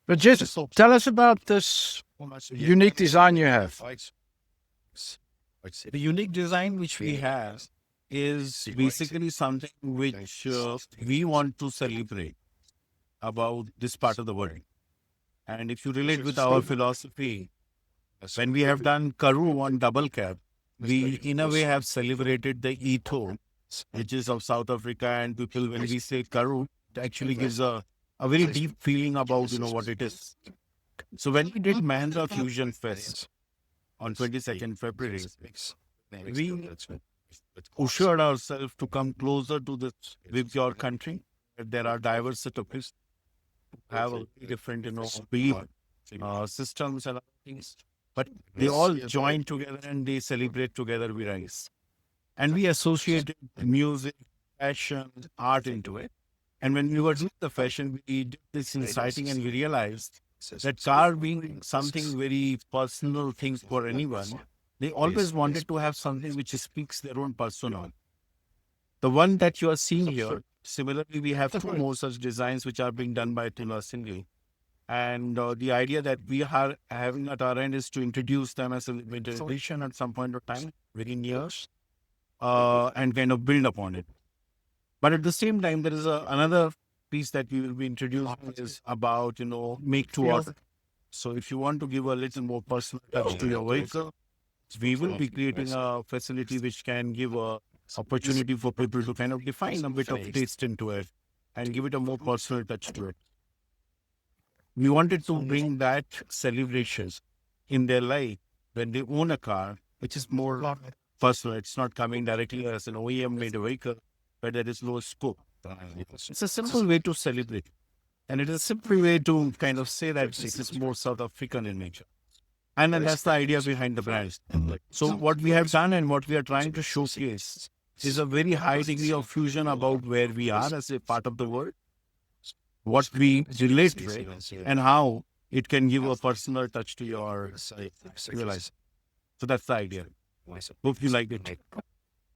But just tell us about this unique design you have. The unique design which we have is basically something which we want to celebrate about this part of the world. And if you relate with our philosophy, when we have done Karoo on double cab, we in a way have celebrated the ethos, which is of South Africa. And people, when we say Karoo, it actually gives a very deep feeling about, what it is. So when we did Mahindra Fusion Fest on 22nd February, we assured ourselves to come closer to this with your country. There are diverse set of people who have a different, belief systems and other things, but they all join together and they celebrate together with us. And we associated music, fashion, art into it. And when we were doing the fashion, we did this inciting and we realized that car being something very personal thing for anyone, they always wanted to have something which speaks their own persona. The one that you are seeing here, similarly, we have two more such designs which are being done by Tula Singh. And the idea that we are having at our end is to introduce them as a limited edition at some point of time, very near, and kind of build upon it. But at the same time, there is another piece that we will be introducing is about, make to order. So if you want to give a little more personal touch to your vehicle, we will be creating a facility which can give a opportunity for people to kind of define a bit of taste into it and give it a more personal touch to it. We wanted to bring that celebrations in their life when they own a car, which is more personal. It's not coming directly as an OEM made vehicle, but there is no scope. It's a simple way to celebrate. And it is a simple way to kind of say that this is more South African in nature. And then that's the idea behind the brand. So what we have done and what we are trying to showcase is a very high degree of fusion about where we are as a part of the world, what we relate with, and how it can give a personal touch to your life. So that's the idea. Hope you liked it.